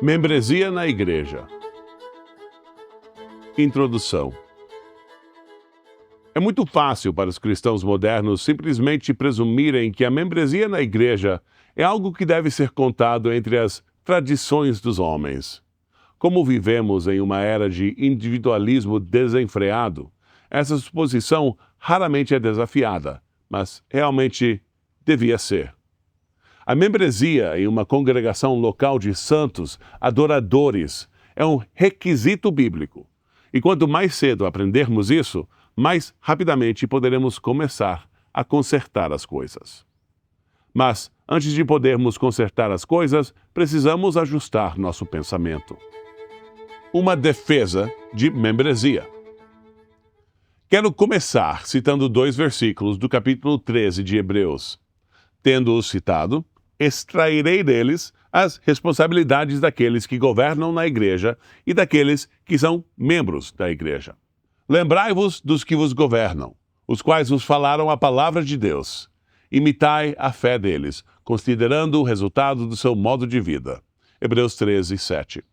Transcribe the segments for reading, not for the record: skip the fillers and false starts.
Membresia na Igreja. Introdução. É muito fácil para os cristãos modernos simplesmente presumirem que a membresia na igreja é algo que deve ser contado entre as tradições dos homens. Como vivemos em uma era de individualismo desenfreado, essa suposição raramente é desafiada, mas realmente devia ser. A membresia em uma congregação local de santos, adoradores, é um requisito bíblico. E quanto mais cedo aprendermos isso, mais rapidamente poderemos começar a consertar as coisas. Mas, antes de podermos consertar as coisas, precisamos ajustar nosso pensamento. Uma defesa de membresia. Quero começar citando 2 versículos do capítulo 13 de Hebreus. Tendo-os citado, extrairei deles as responsabilidades daqueles que governam na igreja e daqueles que são membros da igreja. Lembrai-vos dos que vos governam, os quais vos falaram a palavra de Deus. Imitai a fé deles, considerando o resultado do seu modo de vida. Hebreus 13, 7.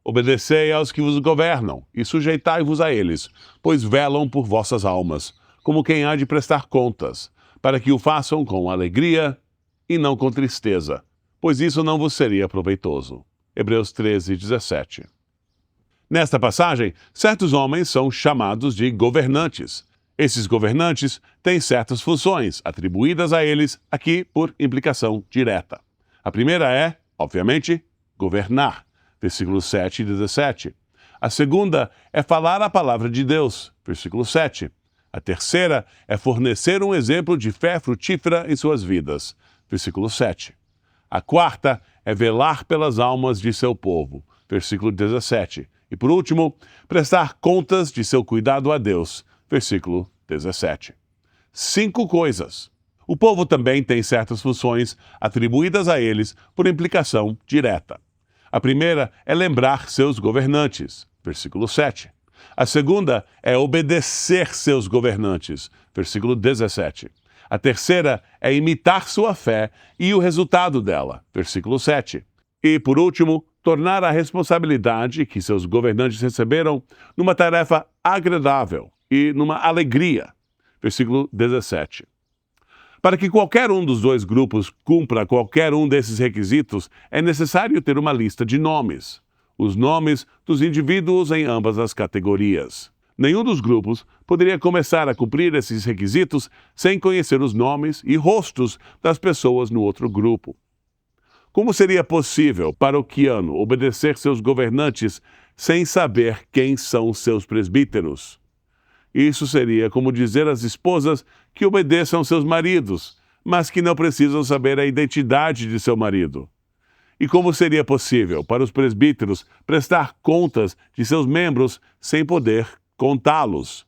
Obedecei aos que vos governam e sujeitai-vos a eles, pois velam por vossas almas, como quem há de prestar contas, para que o façam com alegria e não com tristeza, pois isso não vos seria proveitoso. Hebreus 13, 17. Nesta passagem, certos homens são chamados de governantes. Esses governantes têm certas funções atribuídas a eles aqui por implicação direta. A primeira é, obviamente, governar, versículos 7 e 17. A segunda é falar a palavra de Deus, versículo 7. A terceira é fornecer um exemplo de fé frutífera em suas vidas, versículo 7. A quarta é velar pelas almas de seu povo, versículo 17. E por último, prestar contas de seu cuidado a Deus, versículo 17. 5 coisas. O povo também tem certas funções atribuídas a eles por implicação direta. A primeira é lembrar seus governantes, versículo 7. A segunda é obedecer seus governantes, versículo 17. A terceira é imitar sua fé e o resultado dela, versículo 7. E, por último, tornar a responsabilidade que seus governantes receberam numa tarefa agradável e numa alegria, versículo 17. Para que qualquer um dos 2 grupos cumpra qualquer um desses requisitos, é necessário ter uma lista de nomes, os nomes dos indivíduos em ambas as categorias. Nenhum dos grupos poderia começar a cumprir esses requisitos sem conhecer os nomes e rostos das pessoas no outro grupo. Como seria possível para o quiano obedecer seus governantes sem saber quem são seus presbíteros? Isso seria como dizer às esposas que obedeçam seus maridos, mas que não precisam saber a identidade de seu marido. E como seria possível para os presbíteros prestar contas de seus membros sem poder contá-los?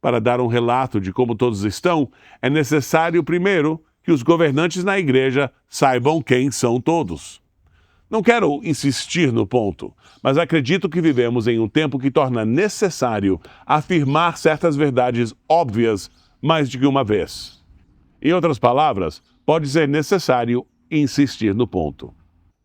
Para dar um relato de como todos estão, é necessário primeiro que os governantes na igreja saibam quem são todos. Não quero insistir no ponto, mas acredito que vivemos em um tempo que torna necessário afirmar certas verdades óbvias mais de que uma vez. Em outras palavras, pode ser necessário insistir no ponto.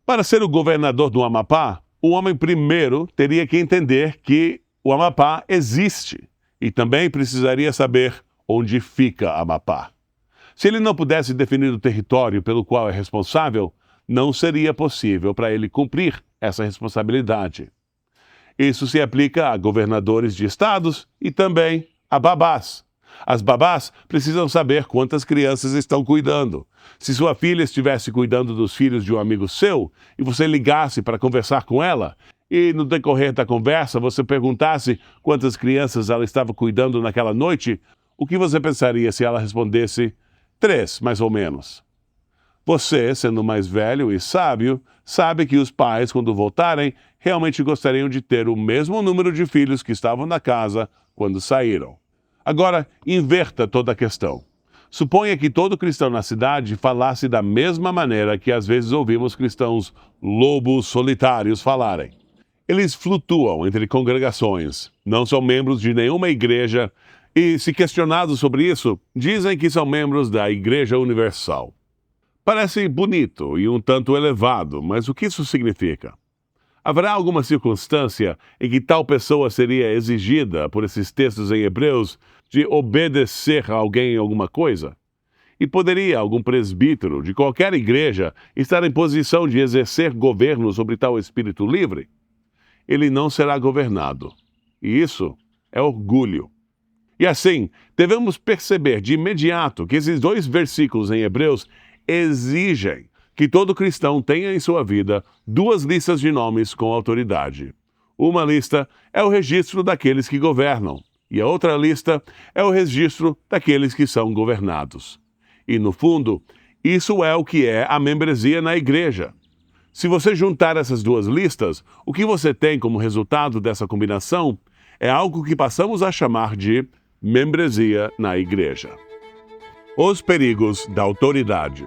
Para ser o governador do Amapá, o homem primeiro teria que entender que o Amapá existe e também precisaria saber onde fica Amapá. Se ele não pudesse definir o território pelo qual é responsável, não seria possível para ele cumprir essa responsabilidade. Isso se aplica a governadores de estados e também a babás. As babás precisam saber quantas crianças estão cuidando. Se sua filha estivesse cuidando dos filhos de um amigo seu e você ligasse para conversar com ela, e no decorrer da conversa você perguntasse quantas crianças ela estava cuidando naquela noite, o que você pensaria se ela respondesse 3, mais ou menos? Você, sendo mais velho e sábio, sabe que os pais, quando voltarem, realmente gostariam de ter o mesmo número de filhos que estavam na casa quando saíram. Agora, inverta toda a questão. Suponha que todo cristão na cidade falasse da mesma maneira que às vezes ouvimos cristãos lobos solitários falarem. Eles flutuam entre congregações, não são membros de nenhuma igreja e, se questionados sobre isso, dizem que são membros da Igreja Universal. Parece bonito e um tanto elevado, mas o que isso significa? Haverá alguma circunstância em que tal pessoa seria exigida, por esses textos em Hebreus, de obedecer a alguém em alguma coisa? E poderia algum presbítero de qualquer igreja estar em posição de exercer governo sobre tal espírito livre? Ele não será governado. E isso é orgulho. E assim, devemos perceber de imediato que esses dois versículos em Hebreus exigem que todo cristão tenha em sua vida duas listas de nomes com autoridade. Uma lista é o registro daqueles que governam, e a outra lista é o registro daqueles que são governados. E, no fundo, isso é o que é a membresia na igreja. Se você juntar essas duas listas, o que você tem como resultado dessa combinação é algo que passamos a chamar de membresia na igreja. Os perigos da autoridade.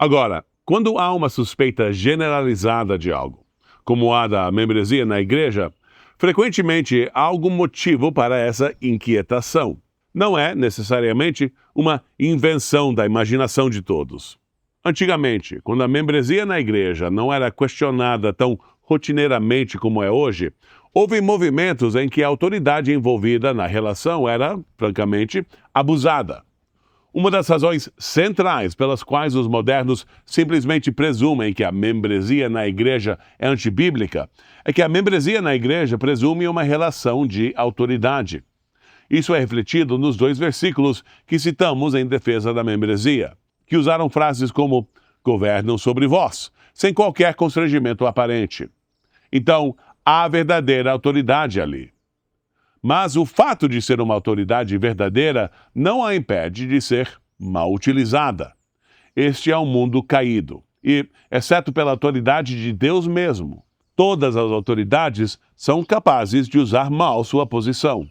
Agora, quando há uma suspeita generalizada de algo, como a da membresia na igreja, frequentemente há algum motivo para essa inquietação. Não é, necessariamente, uma invenção da imaginação de todos. Antigamente, quando a membresia na igreja não era questionada tão rotineiramente como é hoje, houve movimentos em que a autoridade envolvida na relação era, francamente, abusada. Uma das razões centrais pelas quais os modernos simplesmente presumem que a membresia na igreja é antibíblica é que a membresia na igreja presume uma relação de autoridade. Isso é refletido nos dois versículos que citamos em defesa da membresia, que usaram frases como governam sobre vós, sem qualquer constrangimento aparente. Então, há verdadeira autoridade ali. Mas o fato de ser uma autoridade verdadeira não a impede de ser mal utilizada. Este é um mundo caído e, exceto pela autoridade de Deus mesmo, todas as autoridades são capazes de usar mal sua posição.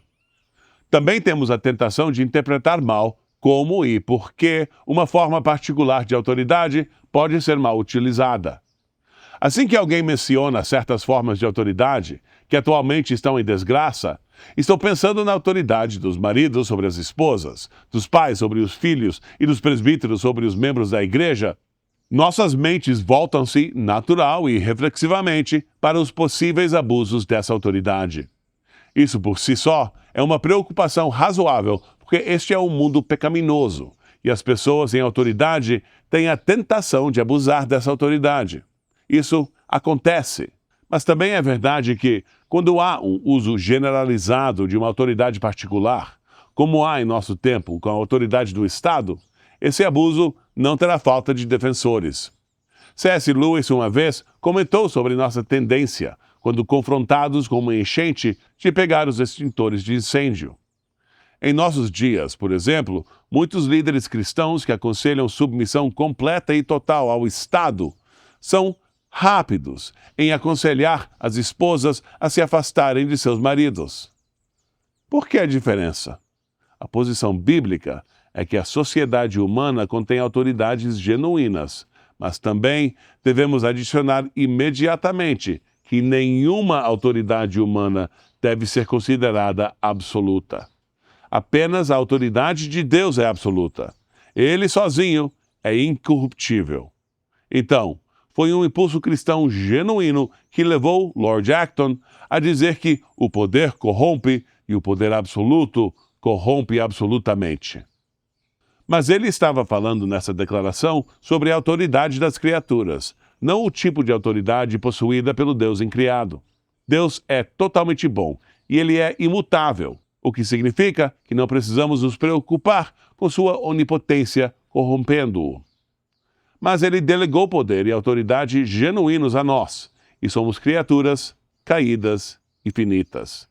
Também temos a tentação de interpretar mal como e por que uma forma particular de autoridade pode ser mal utilizada. Assim que alguém menciona certas formas de autoridade que atualmente estão em desgraça, estou pensando na autoridade dos maridos sobre as esposas, dos pais sobre os filhos e dos presbíteros sobre os membros da igreja. Nossas mentes voltam-se, natural e reflexivamente, para os possíveis abusos dessa autoridade. Isso por si só é uma preocupação razoável, porque este é um mundo pecaminoso e as pessoas em autoridade têm a tentação de abusar dessa autoridade. Isso acontece, mas também é verdade que, quando há um uso generalizado de uma autoridade particular, como há em nosso tempo com a autoridade do Estado, esse abuso não terá falta de defensores. C.S. Lewis, uma vez, comentou sobre nossa tendência, quando confrontados com uma enchente, de pegar os extintores de incêndio. Em nossos dias, por exemplo, muitos líderes cristãos que aconselham submissão completa e total ao Estado são rápidos em aconselhar as esposas a se afastarem de seus maridos. Por que a diferença? A posição bíblica é que a sociedade humana contém autoridades genuínas, mas também devemos adicionar imediatamente que nenhuma autoridade humana deve ser considerada absoluta. Apenas a autoridade de Deus é absoluta. Ele sozinho é incorruptível. Então, foi um impulso cristão genuíno que levou Lord Acton a dizer que o poder corrompe e o poder absoluto corrompe absolutamente. Mas ele estava falando nessa declaração sobre a autoridade das criaturas, não o tipo de autoridade possuída pelo Deus incriado. Deus é totalmente bom e ele é imutável, o que significa que não precisamos nos preocupar com sua onipotência corrompendo-o. Mas ele delegou poder e autoridade genuínos a nós, e somos criaturas caídas e finitas.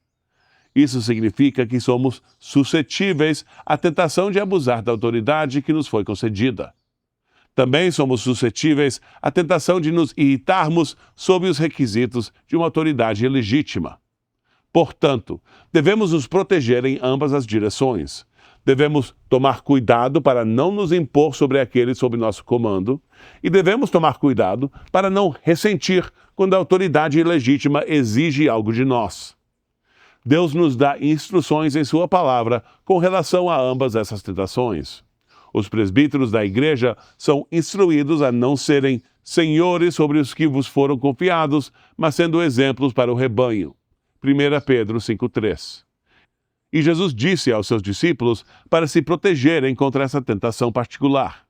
Isso significa que somos suscetíveis à tentação de abusar da autoridade que nos foi concedida. Também somos suscetíveis à tentação de nos irritarmos sob os requisitos de uma autoridade legítima. Portanto, devemos nos proteger em ambas as direções. Devemos tomar cuidado para não nos impor sobre aqueles sob nosso comando, e devemos tomar cuidado para não ressentir quando a autoridade ilegítima exige algo de nós. Deus nos dá instruções em sua palavra com relação a ambas essas tentações. Os presbíteros da igreja são instruídos a não serem senhores sobre os que vos foram confiados, mas sendo exemplos para o rebanho. 1 Pedro 5,3. E Jesus disse aos seus discípulos para se protegerem contra essa tentação particular.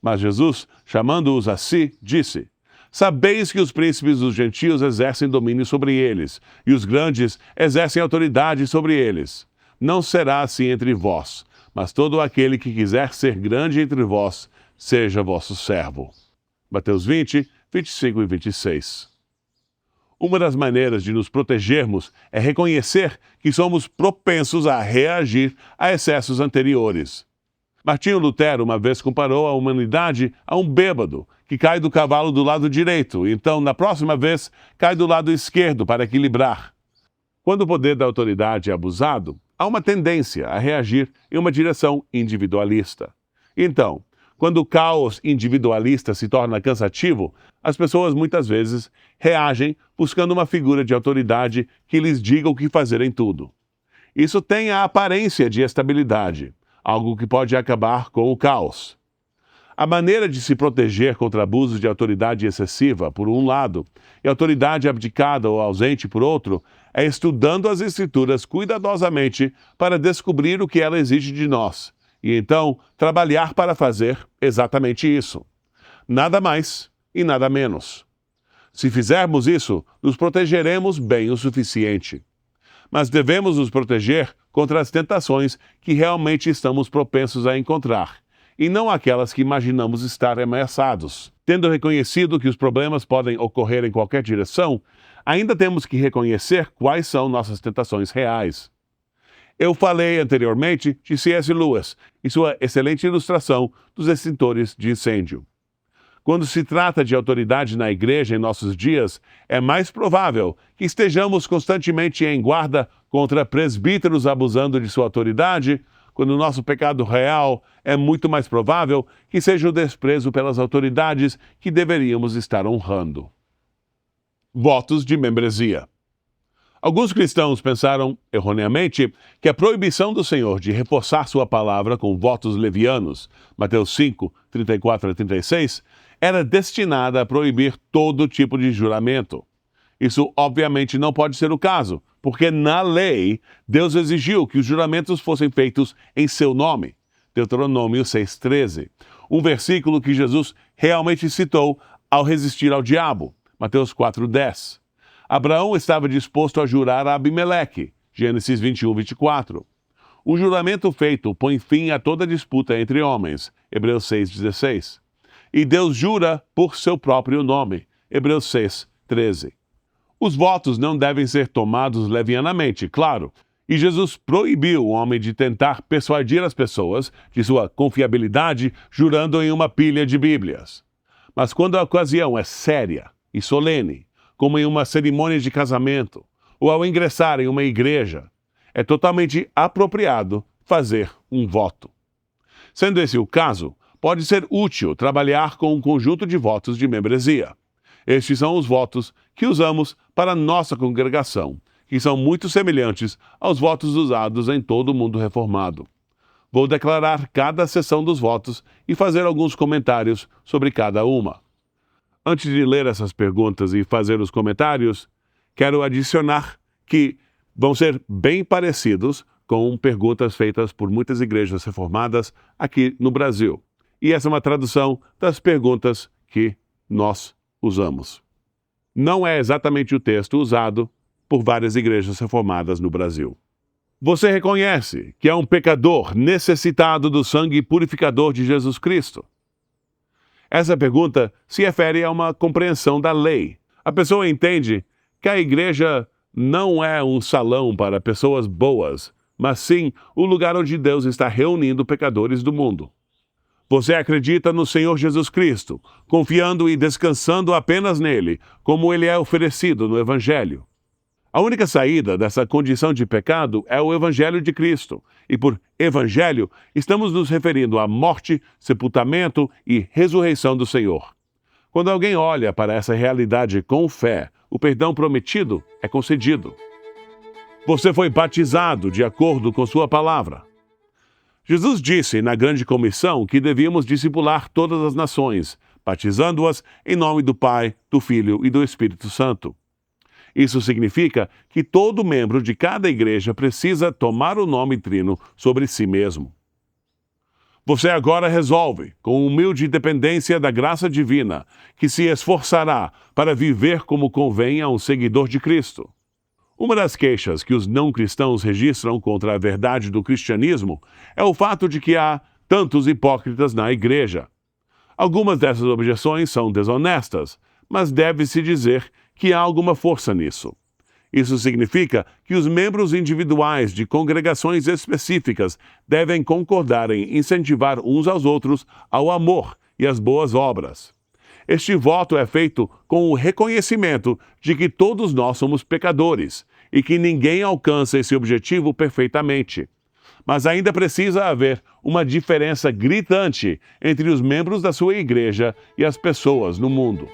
Mas Jesus, chamando-os a si, disse: Sabeis que os príncipes dos gentios exercem domínio sobre eles, e os grandes exercem autoridade sobre eles. Não será assim entre vós, mas todo aquele que quiser ser grande entre vós, seja vosso servo. Mateus 20, 25 e 26. Uma das maneiras de nos protegermos é reconhecer que somos propensos a reagir a excessos anteriores. Martinho Lutero uma vez comparou a humanidade a um bêbado que cai do cavalo do lado direito, então, na próxima vez, cai do lado esquerdo para equilibrar. Quando o poder da autoridade é abusado, há uma tendência a reagir em uma direção individualista. Então, quando o caos individualista se torna cansativo, as pessoas muitas vezes reagem buscando uma figura de autoridade que lhes diga o que fazer em tudo. Isso tem a aparência de estabilidade, algo que pode acabar com o caos. A maneira de se proteger contra abuso de autoridade excessiva, por um lado, e autoridade abdicada ou ausente, por outro, é estudando as Escrituras cuidadosamente para descobrir o que ela exige de nós, e então trabalhar para fazer exatamente isso. Nada mais e nada menos. Se fizermos isso, nos protegeremos bem o suficiente. Mas devemos nos proteger contra as tentações que realmente estamos propensos a encontrar, e não aquelas que imaginamos estar ameaçados. Tendo reconhecido que os problemas podem ocorrer em qualquer direção, ainda temos que reconhecer quais são nossas tentações reais. Eu falei anteriormente de C.S. Lewis e sua excelente ilustração dos extintores de incêndio. Quando se trata de autoridade na igreja em nossos dias, é mais provável que estejamos constantemente em guarda contra presbíteros abusando de sua autoridade, quando o nosso pecado real é muito mais provável que seja o desprezo pelas autoridades que deveríamos estar honrando. Votos de membresia. Alguns cristãos pensaram, erroneamente, que a proibição do Senhor de reforçar sua palavra com votos levianos, Mateus 5, 34 a 36, era destinada a proibir todo tipo de juramento. Isso obviamente não pode ser o caso, porque na lei, Deus exigiu que os juramentos fossem feitos em seu nome. Deuteronômio 6,13. Um versículo que Jesus realmente citou ao resistir ao diabo. Mateus 4,10. Abraão estava disposto a jurar a Abimeleque. Gênesis 21, 24. Um juramento feito põe fim a toda disputa entre homens. Hebreus 6,16. E Deus jura por seu próprio nome. Hebreus 6,13. Os votos não devem ser tomados levianamente, claro, e Jesus proibiu o homem de tentar persuadir as pessoas de sua confiabilidade jurando em uma pilha de Bíblias. Mas quando a ocasião é séria e solene, como em uma cerimônia de casamento ou ao ingressar em uma igreja, é totalmente apropriado fazer um voto. Sendo esse o caso, pode ser útil trabalhar com um conjunto de votos de membresia. Estes são os votos que usamos para nossa congregação, que são muito semelhantes aos votos usados em todo o mundo reformado. Vou declarar cada seção dos votos e fazer alguns comentários sobre cada uma. Antes de ler essas perguntas e fazer os comentários, quero adicionar que vão ser bem parecidos com perguntas feitas por muitas igrejas reformadas aqui no Brasil. E essa é uma tradução das perguntas que nós usamos. Não é exatamente o texto usado por várias igrejas reformadas no Brasil. Você reconhece que é um pecador necessitado do sangue purificador de Jesus Cristo? Essa pergunta se refere a uma compreensão da lei. A pessoa entende que a igreja não é um salão para pessoas boas, mas sim o lugar onde Deus está reunindo pecadores do mundo. Você acredita no Senhor Jesus Cristo, confiando e descansando apenas nele, como ele é oferecido no Evangelho. A única saída dessa condição de pecado é o Evangelho de Cristo, e por Evangelho estamos nos referindo à morte, sepultamento e ressurreição do Senhor. Quando alguém olha para essa realidade com fé, o perdão prometido é concedido. Você foi batizado de acordo com sua palavra. Jesus disse na grande comissão que devíamos discipular todas as nações, batizando-as em nome do Pai, do Filho e do Espírito Santo. Isso significa que todo membro de cada igreja precisa tomar o nome trino sobre si mesmo. Você agora resolve, com humilde dependência da graça divina, que se esforçará para viver como convém a um seguidor de Cristo. Uma das queixas que os não-cristãos registram contra a verdade do cristianismo é o fato de que há tantos hipócritas na igreja. Algumas dessas objeções são desonestas, mas deve-se dizer que há alguma força nisso. Isso significa que os membros individuais de congregações específicas devem concordar em incentivar uns aos outros ao amor e às boas obras. Este voto é feito com o reconhecimento de que todos nós somos pecadores e que ninguém alcança esse objetivo perfeitamente. Mas ainda precisa haver uma diferença gritante entre os membros da sua igreja e as pessoas no mundo.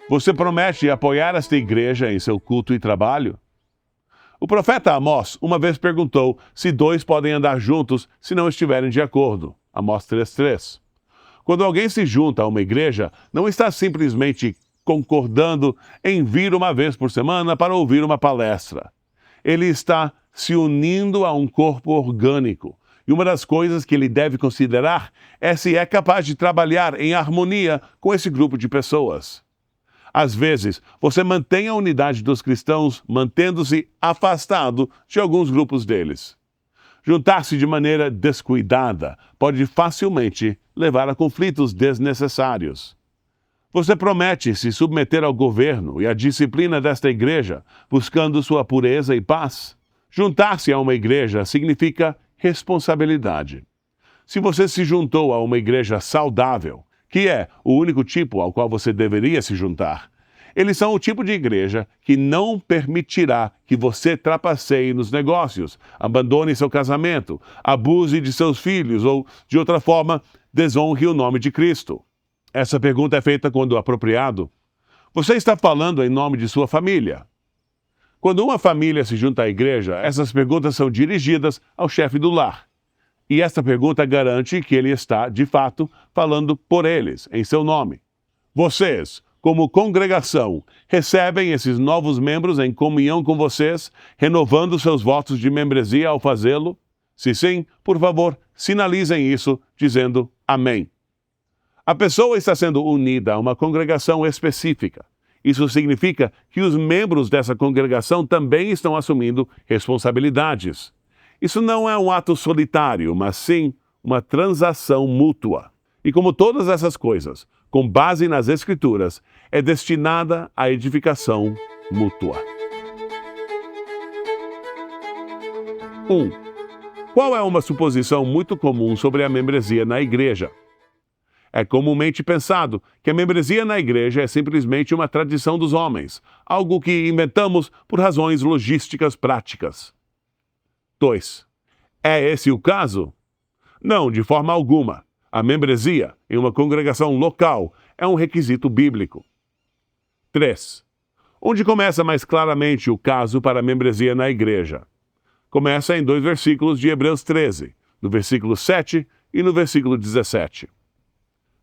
Você promete apoiar esta igreja em seu culto e trabalho? O profeta Amós uma vez perguntou se dois podem andar juntos se não estiverem de acordo. Amós 3:3. Quando alguém se junta a uma igreja, não está simplesmente concordando em vir uma vez por semana para ouvir uma palestra. Ele está se unindo a um corpo orgânico. E uma das coisas que ele deve considerar é se é capaz de trabalhar em harmonia com esse grupo de pessoas. Às vezes, você mantém a unidade dos cristãos mantendo-se afastado de alguns grupos deles. Juntar-se de maneira descuidada pode facilmente levar a conflitos desnecessários. Você promete se submeter ao governo e à disciplina desta igreja, buscando sua pureza e paz? Juntar-se a uma igreja significa responsabilidade. Se você se juntou a uma igreja saudável, que é o único tipo ao qual você deveria se juntar, eles são o tipo de igreja que não permitirá que você trapaceie nos negócios, abandone seu casamento, abuse de seus filhos ou, de outra forma, desonre o nome de Cristo. Essa pergunta é feita quando apropriado. Você está falando em nome de sua família. Quando uma família se junta à igreja, essas perguntas são dirigidas ao chefe do lar. E esta pergunta garante que ele está, de fato, falando por eles, em seu nome. Vocês, como congregação, recebem esses novos membros em comunhão com vocês, renovando seus votos de membresia ao fazê-lo? Se sim, por favor, sinalizem isso dizendo amém. A pessoa está sendo unida a uma congregação específica. Isso significa que os membros dessa congregação também estão assumindo responsabilidades. Isso não é um ato solitário, mas sim uma transação mútua. E como todas essas coisas, com base nas Escrituras, é destinada à edificação mútua. 1. Qual é uma suposição muito comum sobre a membresia na igreja? É comumente pensado que a membresia na igreja é simplesmente uma tradição dos homens, algo que inventamos por razões logísticas práticas. 2. É esse o caso? Não, de forma alguma. A membresia em uma congregação local é um requisito bíblico. 3. Onde começa mais claramente o caso para a membresia na igreja? Começa em 2 versículos de Hebreus 13, no versículo 7 e no versículo 17.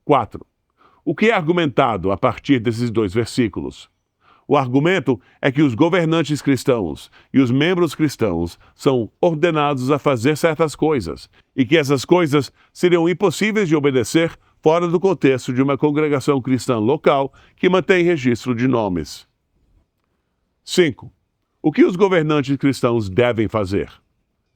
4. O que é argumentado a partir desses 2 versículos? O argumento é que os governantes cristãos e os membros cristãos são ordenados a fazer certas coisas e que essas coisas seriam impossíveis de obedecer fora do contexto de uma congregação cristã local que mantém registro de nomes. 5. O que os governantes cristãos devem fazer?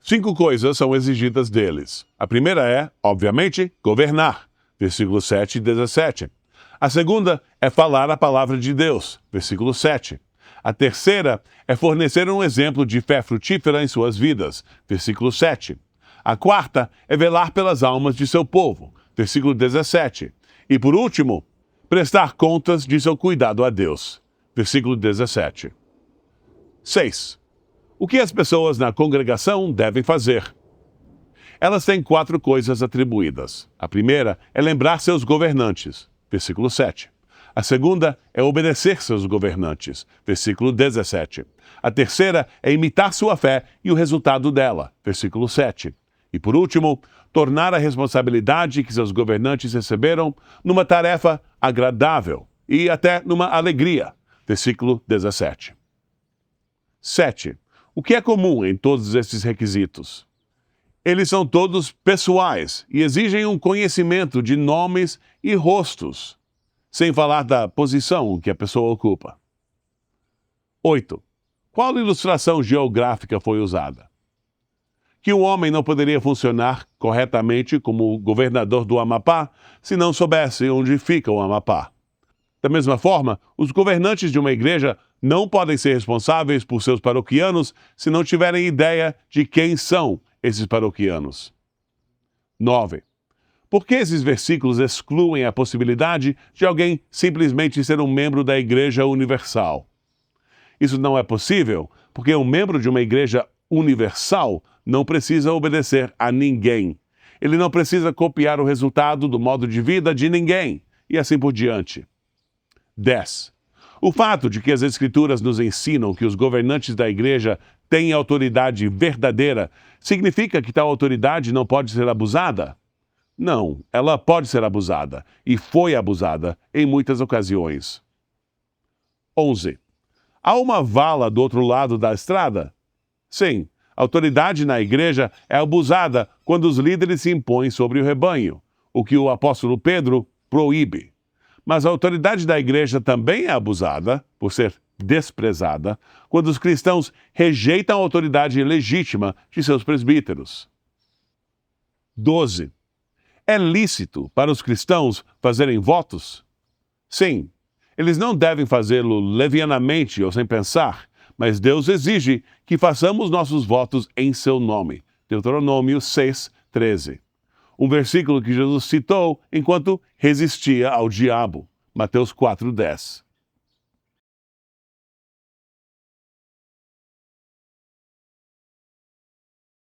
5 coisas são exigidas deles. A primeira é, obviamente, governar. Versículos 7 e 17. A segunda é falar a palavra de Deus, versículo 7. A terceira é fornecer um exemplo de fé frutífera em suas vidas, versículo 7. A quarta é velar pelas almas de seu povo, versículo 17. E por último, prestar contas de seu cuidado a Deus, versículo 17. 6. O que as pessoas na congregação devem fazer? Elas têm 4 coisas atribuídas. A primeira é lembrar seus governantes, versículo 7. A segunda é obedecer seus governantes, versículo 17. A terceira é imitar sua fé e o resultado dela, versículo 7. E por último, tornar a responsabilidade que seus governantes receberam numa tarefa agradável e até numa alegria. Versículo 17. 7. O que é comum em todos esses requisitos? Eles são todos pessoais e exigem um conhecimento de nomes e rostos, sem falar da posição que a pessoa ocupa. 8. Qual ilustração geográfica foi usada? Que um homem não poderia funcionar corretamente como governador do Amapá se não soubesse onde fica o Amapá. Da mesma forma, os governantes de uma igreja não podem ser responsáveis por seus paroquianos se não tiverem ideia de quem são esses paroquianos. 9. Por que esses versículos excluem a possibilidade de alguém simplesmente ser um membro da Igreja Universal? Isso não é possível porque um membro de uma igreja universal não precisa obedecer a ninguém. Ele não precisa copiar o resultado do modo de vida de ninguém, e assim por diante. 10. O fato de que as Escrituras nos ensinam que os governantes da igreja têm autoridade verdadeira significa que tal autoridade não pode ser abusada? Não, ela pode ser abusada, e foi abusada em muitas ocasiões. 11. Há uma vala do outro lado da estrada? Sim, a autoridade na igreja é abusada quando os líderes se impõem sobre o rebanho, o que o apóstolo Pedro proíbe. Mas a autoridade da igreja também é abusada, por ser desprezada, quando os cristãos rejeitam a autoridade legítima de seus presbíteros. 12. É lícito para os cristãos fazerem votos? Sim, eles não devem fazê-lo levianamente ou sem pensar, mas Deus exige que façamos nossos votos em seu nome. Deuteronômio 6:13. Um versículo que Jesus citou enquanto resistia ao diabo. Mateus 4:10.